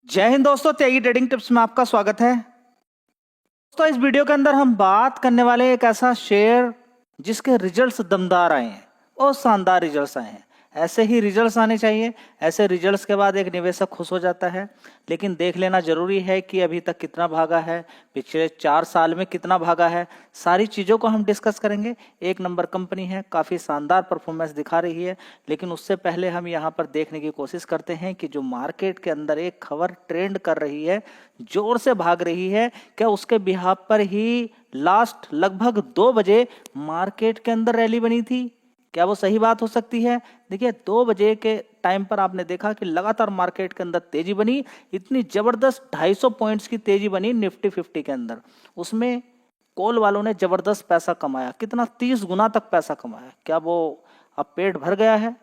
जय हिंद दोस्तों, त्यागी trading tips में आपका स्वागत है। दोस्तों, इस वीडियो के अंदर हम बात करने वाले हैं एक ऐसा शेयर जिसके रिजल्ट्स दमदार आए हैं और शानदार रिजल्ट्स आए हैं। ऐसे ही रिजल्ट्स आने चाहिए। ऐसे रिजल्ट्स के बाद एक निवेशक खुश हो जाता है, लेकिन देख लेना जरूरी है कि अभी तक कितना भागा है, पिछले 4 साल में कितना भागा है। सारी चीज़ों को हम डिस्कस करेंगे। एक नंबर कंपनी है, काफ़ी शानदार परफॉर्मेंस दिखा रही है, लेकिन उससे पहले हम यहाँ पर देखने की कोशिश करते हैं कि जो मार्केट के अंदर एक खबर ट्रेंड कर रही है, जोर से भाग रही है, क्या उसके बिहाफ पर ही लास्ट लगभग 2 बजे मार्केट के अंदर रैली बनी थी? क्या वो सही बात हो सकती है? देखिए, 2 बजे के टाइम पर आपने देखा कि लगातार मार्केट के अंदर तेजी बनी। इतनी जबरदस्त 250 पॉइंट्स की तेजी बनी निफ्टी 50 के अंदर। उसमें कॉल वालों ने जबरदस्त पैसा कमाया। कितना? 30 गुना तक पैसा कमाया। क्या वो अब पेट भर गया है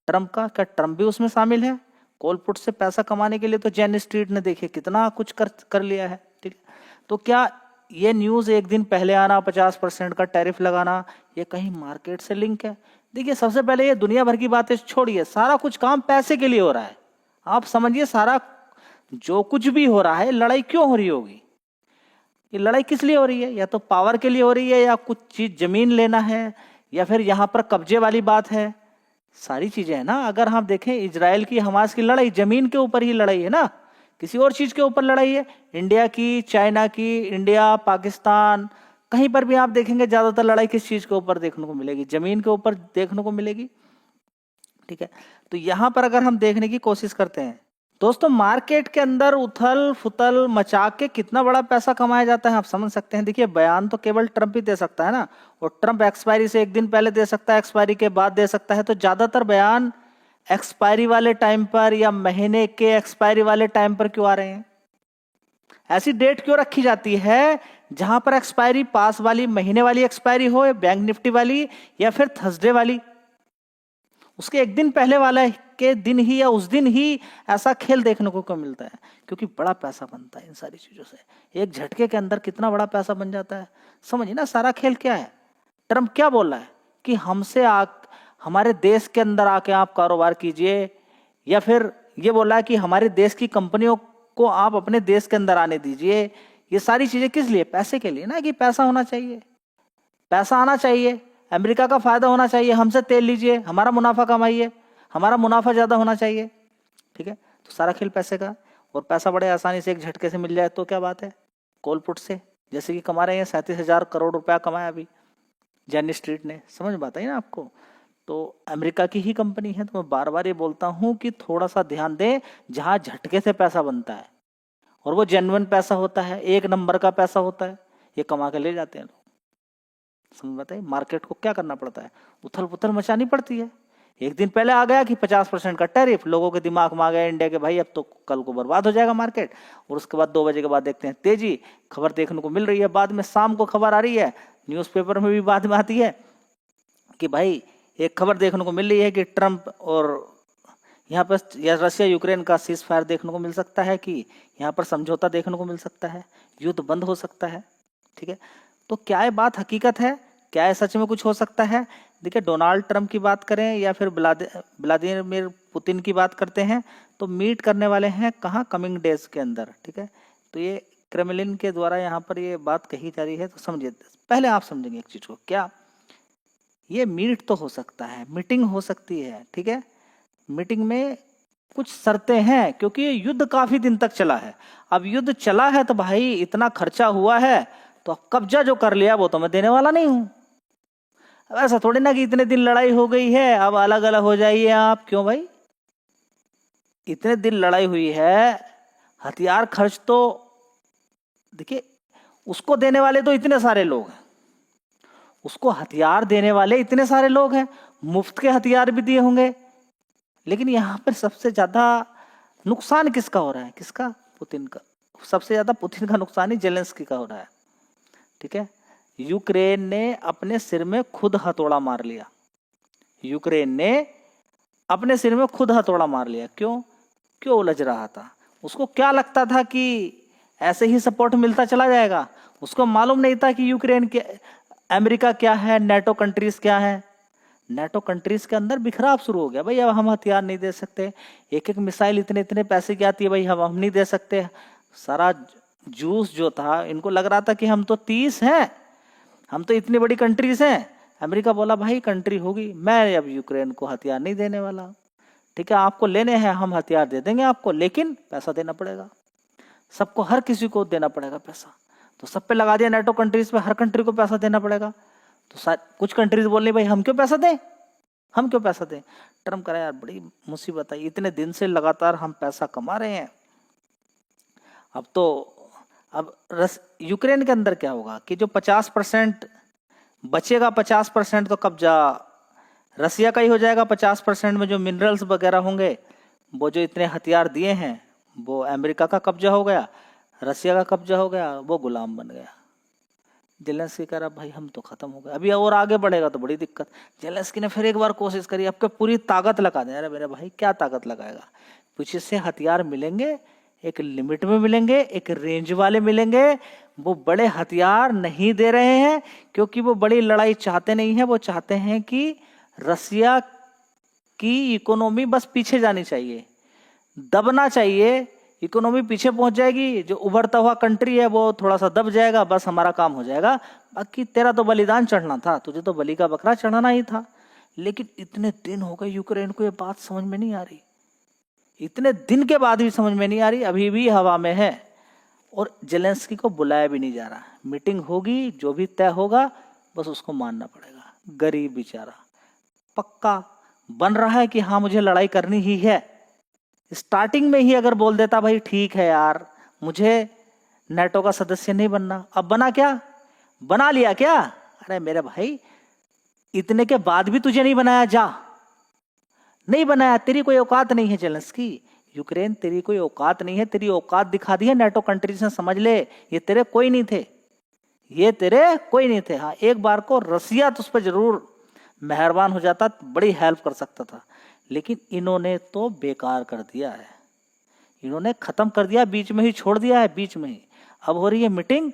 ट्रम्प का? क्या ट्रम्प भी उसमें शामिल है? कॉल पुट से पैसा कमाने के लिए तो जेन स्ट्रीट ने देखिए कितना कुछ कर लिया है। ठीक है, तो क्या ये न्यूज़ एक दिन पहले आना, 50% का टैरिफ लगाना, ये कहीं मार्केट से लिंक है? देखिए, सबसे पहले ये दुनिया भर की बातें छोड़िए, सारा कुछ काम पैसे के लिए हो रहा है। आप समझिए, सारा जो कुछ भी हो रहा है, लड़ाई क्यों हो रही होगी? ये लड़ाई किस लिए हो रही है? या तो पावर के लिए हो रही है, या कुछ चीज जमीन लेना है, या फिर यहाँ पर कब्जे वाली बात है। सारी चीजें है ना। अगर हम देखें, इजराइल की हमास की लड़ाई जमीन के ऊपर ही लड़ाई है ना, किसी और चीज के ऊपर लड़ाई है? इंडिया की, चाइना की, इंडिया, पाकिस्तान, कहीं पर भी आप देखेंगे ज्यादातर लड़ाई किस चीज के ऊपर देखने को मिलेगी? जमीन के ऊपर देखने को मिलेगी। ठीक है, तो यहां पर अगर हम देखने की कोशिश करते हैं दोस्तों, मार्केट के अंदर उथल फुथल मचा के कितना बड़ा पैसा कमाया जाता है, आप समझ सकते हैं। देखिए, बयान तो केवल ट्रम्प ही दे सकता है ना, और ट्रम्प एक्सपायरी से एक दिन पहले दे सकता है, एक्सपायरी के बाद दे सकता है। तो ज्यादातर बयान एक्सपायरी वाले टाइम पर या महीने के एक्सपायरी वाले टाइम पर क्यों आ रहे हैं? ऐसी डेट क्यों रखी जाती है जहां पर एक्सपायरी पास वाली, महीने वाली एक्सपायरी हो, बैंक निफ्टी वाली, या फिर थर्सडे वाली? उसके एक दिन पहले वाला के दिन ही या उस दिन ही ऐसा खेल देखने को मिलता है, क्योंकि बड़ा पैसा बनता है इन सारी चीजों से। एक झटके के अंदर कितना बड़ा पैसा बन जाता है, समझिए ना। सारा खेल क्या है? ट्रम्प क्या बोल रहा है कि हमारे देश के अंदर आके आप कारोबार कीजिए, या फिर ये बोला है कि हमारे देश की कंपनियों को आप अपने देश के अंदर आने दीजिए। ये सारी चीजें किस लिए? पैसे के लिए ना, कि पैसा होना चाहिए, पैसा आना चाहिए, अमेरिका का फायदा होना चाहिए, हमसे तेल लीजिए, हमारा मुनाफा कमाइए, हमारा मुनाफा ज्यादा होना चाहिए। ठीक है, तो सारा खेल पैसे का, और पैसा बड़े आसानी से एक झटके से मिल जाए तो क्या बात है? कॉल पुट से जैसे कि कमा रहे हैं, 37,000 करोड़ रुपया कमाया अभी जेन स्ट्रीट ने। समझ बात आई ना आपको? तो अमेरिका की ही कंपनी है। तो मैं बार बार ये बोलता हूं कि थोड़ा सा ध्यान दें। जहां झटके से पैसा बनता है और वो जेन्युइन पैसा होता है, एक नंबर का पैसा होता है, ये कमा के ले जाते हैं लोग। समझ बताइए, मार्केट को क्या करना पड़ता है? उथल पुथल मचानी पड़ती है। एक दिन पहले आ गया कि 50% का टैरिफ, लोगों के दिमाग में आ गया इंडिया के, भाई अब तो कल को बर्बाद हो जाएगा मार्केट। और उसके बाद 2 बजे के बाद देखते हैं तेजी, खबर देखने को मिल रही है। बाद में शाम को खबर आ रही है, न्यूज़पेपर में भी बाद में आती है कि भाई एक खबर देखने को मिल रही है कि ट्रम्प और यहाँ पर या रशिया यूक्रेन का सीज फायर देखने को मिल सकता है, कि यहाँ पर समझौता देखने को मिल सकता है, युद्ध बंद हो सकता है। ठीक है, तो क्या ये बात हकीकत है? क्या है सच में कुछ हो सकता है? देखिए, डोनाल्ड ट्रम्प की बात करें या फिर व्लादिमीर पुतिन की बात करते हैं, तो मीट करने वाले हैं कहाँ? कमिंग डेज के अंदर। ठीक है, तो ये क्रेमलिन के द्वारा यहाँ पर ये बात कही जा रही है। तो समझिए, पहले आप समझेंगे एक चीज को, क्या ये मीट तो हो सकता है, मीटिंग हो सकती है। ठीक है, मीटिंग में कुछ शर्तें हैं, क्योंकि ये युद्ध काफी दिन तक चला है। अब युद्ध चला है तो भाई इतना खर्चा हुआ है, तो अब कब्जा जो कर लिया वो तो मैं देने वाला नहीं हूं। अब ऐसा थोड़ी ना कि इतने दिन लड़ाई हो गई है अब अलग अलग हो जाइए आप। क्यों भाई? इतने दिन लड़ाई हुई है, हथियार खर्च तो देखिए, उसको देने वाले तो इतने सारे लोग हैं, उसको हथियार देने वाले इतने सारे लोग हैं, मुफ्त के हथियार भी दिए होंगे। लेकिन यहाँ पर सबसे ज्यादा नुकसान किसका हो रहा है? किसका? पुतिन का। सबसे ज्यादा पुतिन का नुकसान ही जेलेंस्की का हो रहा है। ठीक है, यूक्रेन ने अपने सिर में खुद हथौड़ा मार लिया। यूक्रेन ने अपने सिर में खुद हथौड़ा मार लिया। क्यों? क्यों उलझ रहा था? उसको क्या लगता था कि ऐसे ही सपोर्ट मिलता चला जाएगा? उसको मालूम नहीं था कि यूक्रेन के अमेरिका क्या है, नेटो कंट्रीज क्या है। नेटो कंट्रीज के अंदर बिखराव शुरू हो गया, भाई अब हम हथियार नहीं दे सकते, एक एक मिसाइल इतने इतने पैसे की आती है, भाई हम नहीं दे सकते। सारा जूस जो था, इनको लग रहा था कि हम तो 30 हैं, हम तो इतनी बड़ी कंट्रीज हैं। अमेरिका बोला भाई कंट्री होगी, मैं अब यूक्रेन को हथियार नहीं देने वाला। ठीक है, आपको लेने हैं हम हथियार दे देंगे आपको, लेकिन पैसा देना पड़ेगा, सबको, हर किसी को देना पड़ेगा पैसा। तो सब पे लगा दिया नेटो कंट्रीज पे, हर कंट्री को पैसा देना पड़ेगा। तो कुछ कंट्रीज बोल रही भाई हम क्यों पैसा दें, हम क्यों पैसा दें। ट्रम्प कह रहा यार बड़ी मुसीबत है, इतने दिन से लगातार हम पैसा कमा रहे हैं। अब यूक्रेन के अंदर क्या होगा कि जो 50% बचेगा, 50% तो कब्जा रसिया का ही हो जाएगा। 50% में जो मिनरल्स वगैरह होंगे, वो जो इतने हथियार दिए हैं, वो अमेरिका का कब्जा हो गया, रसिया का कब्जा हो गया, वो गुलाम बन गया। जेलेंस्की कह रहा भाई हम तो खत्म हो गए, अभी और आगे बढ़ेगा तो बड़ी दिक्कत। जेलेंस्की ने फिर एक बार कोशिश करी, अब क्या पूरी ताकत लगा दे। अरे मेरे भाई क्या ताकत लगाएगा, पीछे से हथियार मिलेंगे, एक लिमिट में मिलेंगे, एक रेंज वाले मिलेंगे। वो बड़े हथियार नहीं दे रहे हैं क्योंकि वो बड़ी लड़ाई चाहते नहीं है, वो चाहते हैं कि रसिया की इकोनॉमी बस पीछे जानी चाहिए, दबना चाहिए, इकोनॉमी पीछे पहुंच जाएगी, जो उभरता हुआ कंट्री है वो थोड़ा सा दब जाएगा, बस हमारा काम हो जाएगा। बाकी तेरा तो बलिदान चढ़ना था, तुझे तो बलि का बकरा चढ़ाना ही था। लेकिन इतने दिन हो गए यूक्रेन को ये बात समझ में नहीं आ रही, इतने दिन के बाद भी समझ में नहीं आ रही, अभी भी हवा में है। और जेलेंस्की को बुलाया भी नहीं जा रहा, मीटिंग होगी, जो भी तय होगा बस उसको मानना पड़ेगा। गरीब बेचारा पक्का बन रहा है कि हाँ मुझे लड़ाई करनी ही है। स्टार्टिंग में ही अगर बोल देता भाई ठीक है यार मुझे नेटो का सदस्य नहीं बनना, अब बना क्या, बना लिया क्या। अरे मेरे भाई इतने के बाद भी तुझे नहीं बनाया, जा, नहीं बनाया, तेरी कोई औकात नहीं है जेलेंस्की, यूक्रेन तेरी कोई औकात नहीं है, तेरी औकात दिखा दी है नेटो कंट्रीज ने, समझ ले ये तेरे कोई नहीं थे, ये तेरे कोई नहीं थे। हाँ एक बार को रसिया तो उस पर जरूर मेहरबान हो जाता, बड़ी हेल्प कर सकता था, लेकिन इन्होंने तो बेकार कर दिया है, इन्होंने खत्म कर दिया, बीच में ही छोड़ दिया है, बीच में ही। अब हो रही है मीटिंग,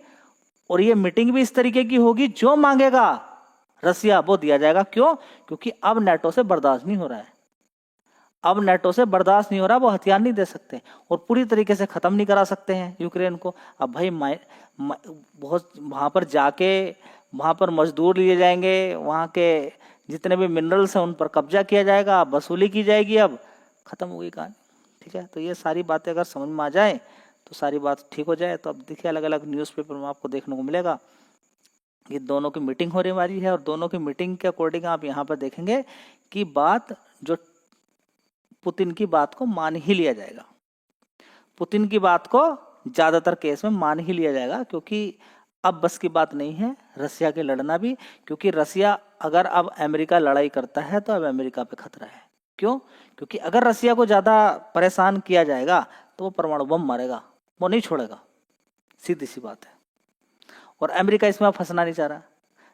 और ये मीटिंग भी इस तरीके की होगी, जो मांगेगा रसिया वो दिया जाएगा। क्यों, क्योंकि अब नेटो से बर्दाश्त नहीं हो रहा है, अब नेटो से बर्दाश्त नहीं हो रहा, वो हथियार नहीं दे सकते और पूरी तरीके से खत्म नहीं करा सकते हैं यूक्रेन को। अब भाई बहुत वहां पर जाके वहां पर मजदूर लिए जाएंगे, वहां के जितने भी मिनरल्स हैं उन पर कब्जा किया जाएगा, वसूली की जाएगी, अब खत्म हो गई कहानी। ठीक है, तो ये सारी बातें अगर समझ में आ जाए तो सारी बात ठीक हो जाए। तो अब देखिए अलग अलग न्यूज़पेपर में आपको देखने को मिलेगा, ये दोनों की मीटिंग होने वाली है, और दोनों की मीटिंग के अकॉर्डिंग आप यहाँ पर देखेंगे कि बात जो पुतिन की बात को मान ही लिया जाएगा, पुतिन की बात को ज्यादातर केस में मान ही लिया जाएगा, क्योंकि अब बस की बात नहीं है रसिया के लड़ना भी, क्योंकि रसिया अगर अब अमेरिका लड़ाई करता है तो अब अमेरिका पे खतरा है। क्यों, क्योंकि अगर रसिया को ज्यादा परेशान किया जाएगा तो वो परमाणु बम मारेगा, वो नहीं छोड़ेगा, सीधी सी बात है। और अमेरिका इसमें फंसना नहीं चाह रहा,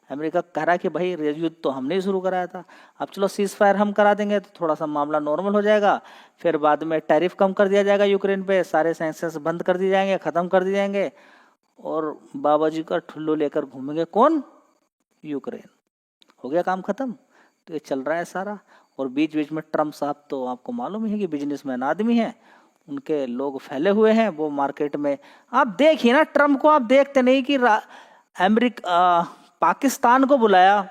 अमेरिका कह रहा है कि भाई युद्ध तो हमने ही शुरू कराया था, अब चलो सीज फायर हम करा देंगे तो थोड़ा सा मामला नॉर्मल हो जाएगा, फिर बाद में टैरिफ कम कर दिया जाएगा यूक्रेन पे, सारे सैंक्शंस बंद कर दिए जाएंगे, खत्म कर दिए जाएंगे, और बाबा जी का ठुल्लू लेकर घूमेंगे कौन, यूक्रेन, हो गया काम खत्म। तो ये चल रहा है सारा। और बीच बीच में ट्रम्प साहब तो आपको मालूम ही है कि बिजनेसमैन आदमी है, उनके लोग फैले हुए हैं, वो मार्केट में आप देखिए ना, ट्रम्प को आप देखते नहीं कि अमेरिका पाकिस्तान को बुलाया,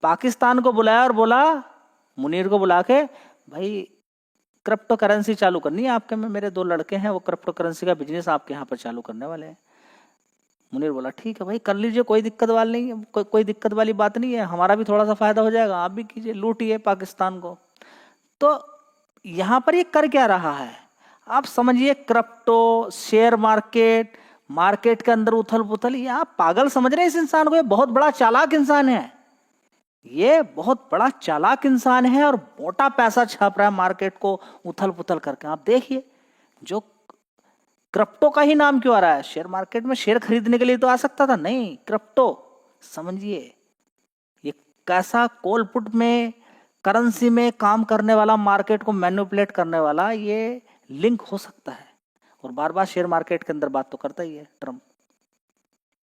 पाकिस्तान को बुलाया और बोला मुनीर को बुला के भाई क्रिप्टो करेंसी चालू करनी है आपके में, मेरे 2 लड़के हैं वो क्रिप्टो करेंसी का बिजनेस आपके यहाँ पर चालू करने वाले हैं। मुनीर बोला ठीक है भाई कर लीजिए, कोई दिक्कत वाली नहीं है, कोई दिक्कत वाली बात नहीं है, हमारा भी थोड़ा सा फायदा हो जाएगा, आप भी कीजिए, लूटिए पाकिस्तान को। तो यहाँ पर ये कर क्या रहा है आप समझिए, क्रिप्टो, शेयर मार्केट, मार्केट के अंदर उथल पुथल, ये आप पागल समझ रहे हैं इस इंसान को, ये बहुत बड़ा चालाक इंसान है, ये बहुत बड़ा चालाक इंसान है, और मोटा पैसा छाप रहा है मार्केट को उथल पुथल करके। आप देखिए, जो क्रिप्टो का ही नाम क्यों आ रहा है, शेयर मार्केट में शेयर खरीदने के लिए तो आ सकता था, नहीं, क्रिप्टो, समझिए ये कैसा कोलपुट में करेंसी में काम करने वाला, मार्केट को मैनिपुलेट करने वाला ये लिंक हो सकता है। और बार बार शेयर मार्केट के अंदर बात तो करता ही है ट्रम्प।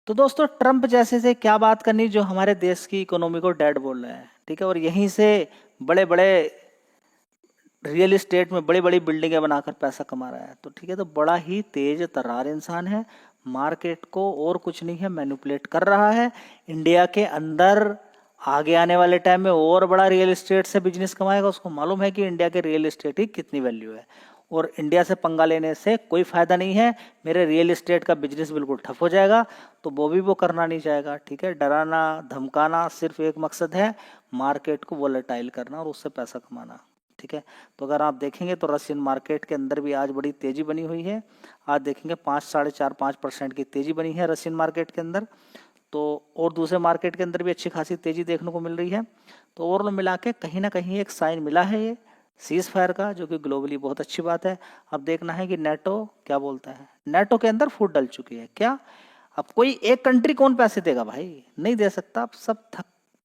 तो दोस्तों ट्रम्प जैसे से क्या बात करनी जो हमारे देश की इकोनॉमी को डेड बोल रहे हैं, ठीक है, और यहीं से बड़े बड़े रियल इस्टेट में बड़ी बड़ी बिल्डिंगें बनाकर पैसा कमा रहा है। तो ठीक है, तो बड़ा ही तेज तर्रार इंसान है, मार्केट को और कुछ नहीं है मैनिपुलेट कर रहा है। इंडिया के अंदर आगे आने वाले टाइम में और बड़ा रियल इस्टेट से बिजनेस कमाएगा। उसको मालूम है कि इंडिया के रियल इस्टेट की कितनी वैल्यू है और इंडिया से पंगा लेने से कोई फायदा नहीं है, मेरे रियल इस्टेट का बिजनेस बिल्कुल ठप हो जाएगा, तो वो करना नहीं चाहेगा। ठीक है, डराना धमकाना सिर्फ एक मकसद है, मार्केट को वोलेटाइल करना और उससे पैसा कमाना। ठीक है, तो अगर आप देखेंगे तो रशियन मार्केट के अंदर भी आज बड़ी तेजी बनी हुई है। आज देखेंगे 5-4.5% की तेजी बनी है रशियन मार्केट के अंदर। तो और दूसरे मार्केट के अंदर भी अच्छी खासी तेजी देखने को मिल रही है। तो ओवरऑल मिला के कहीं ना कहीं एक साइन मिला है ये सीज फायर का, जो कि ग्लोबली बहुत अच्छी बात है। अब देखना है कि नेटो क्या बोलता है। नेटो के अंदर फूट डल चुकी है क्या? अब कोई एक कंट्री कौन पैसे देगा भाई? नहीं दे सकता। अब सब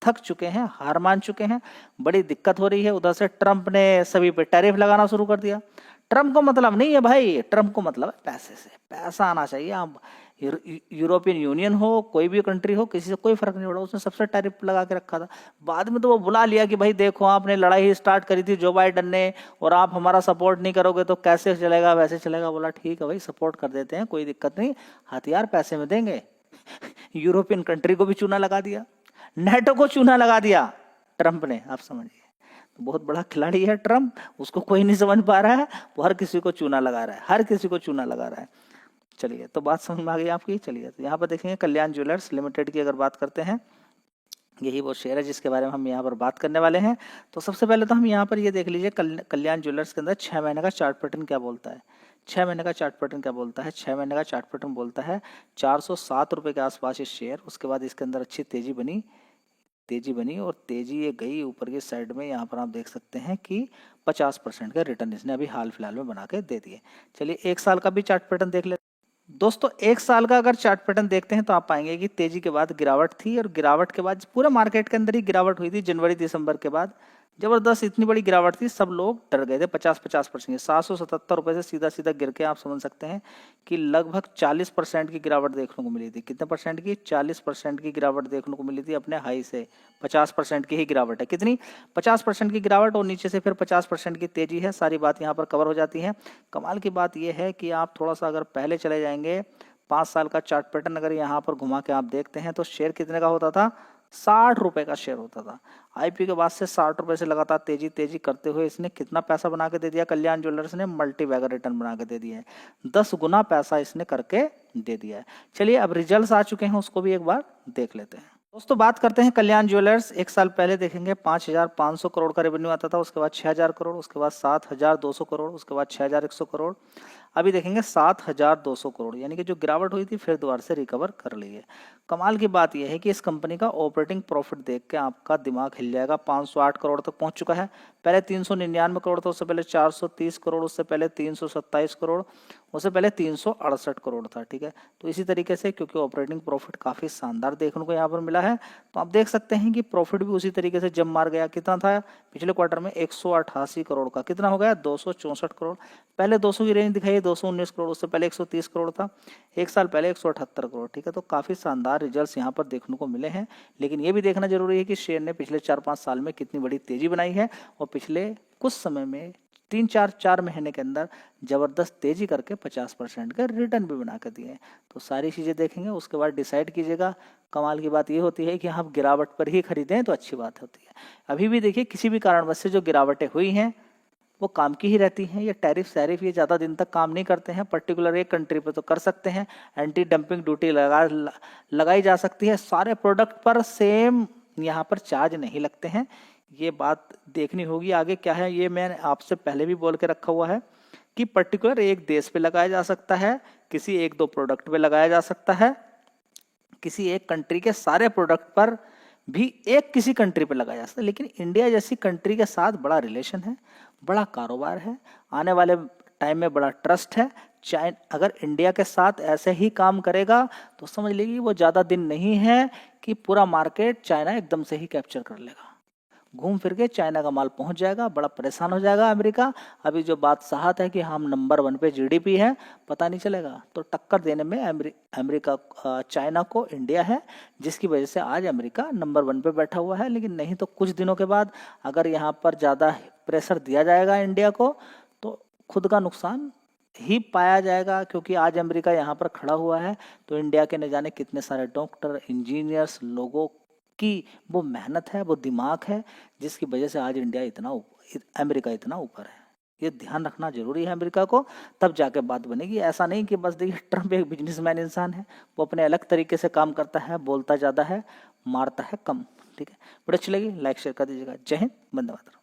थक चुके हैं, हार मान चुके हैं, बड़ी दिक्कत हो रही है। उधर से ट्रंप ने सभी पे टैरिफ लगाना शुरू कर दिया। ट्रंप को मतलब नहीं है भाई, ट्रंप को मतलब है पैसे से, पैसा आना चाहिए। आप यूरोपियन यूनियन हो, कोई भी कंट्री हो, किसी से कोई फर्क नहीं पड़ा, उसने सबसे टैरिफ लगा के रखा था। बाद में तो वो बुला लिया कि भाई देखो आपने लड़ाई स्टार्ट करी थी जो बाइडन ने, और आप हमारा सपोर्ट नहीं करोगे तो कैसे चलेगा, वैसे चलेगा। बोला ठीक है भाई सपोर्ट कर देते हैं, कोई दिक्कत नहीं, हथियार पैसे में देंगे। यूरोपियन कंट्री को भी चूना लगा दिया, नेटो को चूना लगा दिया ट्रंप ने। आप समझिए, तो बहुत बड़ा खिलाड़ी है ट्रंप, उसको कोई नहीं समझ पा रहा है, वो हर किसी को चूना लगा रहा है, हर किसी को चूना लगा रहा है। चलिए, तो बात समझ में आ गई आपकी। चलिए, तो यहाँ पर देखेंगे कल्याण ज्वेलर्स लिमिटेड की अगर बात करते हैं, यही वो शेयर है जिसके बारे में हम यहाँ पर बात करने वाले हैं। तो सबसे पहले तो हम यहाँ पर ये देख लीजिए कल्याण ज्वेलर्स के अंदर 6 महीने का चार्ट पैटर्न क्या बोलता है। 6 महीने का चार्ट पैटर्न क्या बोलता है? 6 महीने का चार्ट पैटर्न बोलता है 407 रुपये के आसपास ये शेयर। उसके बाद इसके अंदर अच्छी तेजी बनी और तेजी ये गई ऊपर की साइड में। यहाँ पर आप देख सकते हैं कि 50% का रिटर्न इसने अभी हाल फिलहाल में बना के दे दिए। चलिए, 1 साल का भी चार्ट पैटर्न देख लेते हैं। दोस्तों 1 साल का अगर चार्ट पैटर्न देखते हैं तो आप पाएंगे कि तेजी के बाद गिरावट थी, और गिरावट के बाद पूरे मार्केट के अंदर ही गिरावट हुई थी। जनवरी दिसंबर के बाद जबरदस्त इतनी बड़ी गिरावट थी, सब लोग डर गए थे। 50% 777 रुपए से सीधा सीधा गिर के आप समझ सकते हैं कि लगभग 40% की गिरावट देखने को मिली थी। कितने परसेंट की? 40% की गिरावट देखने को मिली थी अपने हाई से। 50% की ही गिरावट है। कितनी? 50% की गिरावट, और नीचे से फिर 50% की तेजी है। सारी बात यहाँ पर कवर हो जाती है। कमाल की बात यह है कि आप थोड़ा सा अगर पहले चले जाएंगे, 5 साल का चार्ट पैटर्न अगर यहाँ पर घुमा के आप देखते हैं तो शेयर कितने का होता था? 60 रुपए का शेयर होता था। आईपीओ के बाद से 60 रुपए से लगातार तेजी करते हुए इसने कितना पैसा बना के दे दिया? कल्याण ज्वेलर्स ने मल्टी बैगर रिटर्न बना के दे दिया है। 10 गुना पैसा इसने करके दे दिया है। चलिए, अब रिजल्ट्स आ चुके हैं, उसको भी एक बार देख लेते हैं। दोस्तों बात करते हैं कल्याण ज्वेलर्स। 1 साल पहले देखेंगे 5,500 करोड़ का रेवेन्यू आता था, उसके बाद 6,000 करोड़, उसके बाद 7,200 करोड़, उसके बाद 6,100 करोड़, अभी देखेंगे 7,200 करोड़। यानी कि जो गिरावट हुई थी फिर दोबारा से रिकवर कर ली है। कमाल की बात यह है कि इस कंपनी का ऑपरेटिंग प्रॉफिट देख के आपका दिमाग हिल जाएगा। 508 करोड़ तक पहुंच चुका है। पहले 399 करोड़ था, उससे पहले 430 करोड़, उससे पहले 327 करोड़, उससे पहले 368 करोड़ था। ठीक है, तो इसी तरीके से क्योंकि ऑपरेटिंग प्रॉफिट काफी शानदार देखने को यहाँ पर मिला है, तो आप देख सकते हैं कि प्रॉफिट भी उसी तरीके से जम मार गया। कितना था पिछले क्वार्टर में? 188 करोड़ का। कितना हो गया? 264 करोड़। पहले 200 की रेंज दिखाई, 219 करोड़, उससे पहले 130 करोड़ था। 1 साल पहले 178 करोड़। ठीक है, तो काफी शानदार रिजल्ट्स यहाँ पर देखने को मिले हैं। लेकिन ये भी देखना जरूरी है कि शेयर ने पिछले 4-5 साल में कितनी बड़ी तेजी बनाई है, और पिछले कुछ समय में 3-4 महीने के अंदर जबरदस्त तेजी करके 50% का रिटर्न भी बना कर दिए। तो सारी चीजें देखेंगे, उसके बाद डिसाइड कीजिएगा। कमाल की बात ये होती है कि आप गिरावट पर ही खरीदें तो अच्छी बात होती है। अभी भी देखिए, किसी भी कारणवश से जो गिरावटें हुई हैं वो काम की ही रहती हैं। ये टैरिफ ये ज़्यादा दिन तक काम नहीं करते हैं। पर्टिकुलर एक कंट्री पे तो कर सकते हैं, एंटी डंपिंग ड्यूटी लगाई जा सकती है। सारे प्रोडक्ट पर सेम यहाँ पर चार्ज नहीं लगते हैं। ये बात देखनी होगी आगे क्या है। ये मैं आपसे पहले भी बोल के रखा हुआ है कि पर्टिकुलर एक देश पे लगाया जा सकता है, किसी 1-2 प्रोडक्ट पे लगाया जा सकता है, किसी एक कंट्री के सारे प्रोडक्ट पर भी एक किसी कंट्री पे लगाया जा सकता है। लेकिन इंडिया जैसी कंट्री के साथ बड़ा रिलेशन है, बड़ा कारोबार है, आने वाले टाइम में बड़ा ट्रस्ट है। चाइना अगर इंडिया के साथ ऐसे ही काम करेगा तो समझ लीजिए वो ज़्यादा दिन नहीं है कि पूरा मार्केट चाइना एकदम से ही कैप्चर कर लेगा। घूम फिर के चाइना का माल पहुंच जाएगा, बड़ा परेशान हो जाएगा अमेरिका। अभी जो बात साहत है कि हम नंबर 1 पे जीडीपी है, पता नहीं चलेगा। तो टक्कर देने में अमेरिका चाइना को इंडिया है, जिसकी वजह से आज अमेरिका नंबर 1 पे बैठा हुआ है। लेकिन नहीं तो कुछ दिनों के बाद अगर यहाँ पर ज़्यादा प्रेशर दिया जाएगा इंडिया को तो खुद का नुकसान ही पाया जाएगा, क्योंकि आज अमेरिका यहाँ पर खड़ा हुआ है तो इंडिया के न जाने कितने सारे डॉक्टर, इंजीनियर्स, लोगों की वो मेहनत है, वो दिमाग है, जिसकी वजह से आज अमेरिका इतना ऊपर है। ये ध्यान रखना जरूरी है अमेरिका को, तब जाके बात बनेगी। ऐसा नहीं कि बस देखिए ट्रम्प एक बिजनेसमैन इंसान है, वो अपने अलग तरीके से काम करता है, बोलता ज़्यादा है, मारता है कम। ठीक है, वीडियो अच्छी लगी लाइक शेयर कर दीजिएगा। जय हिंद, वंदे मातरम।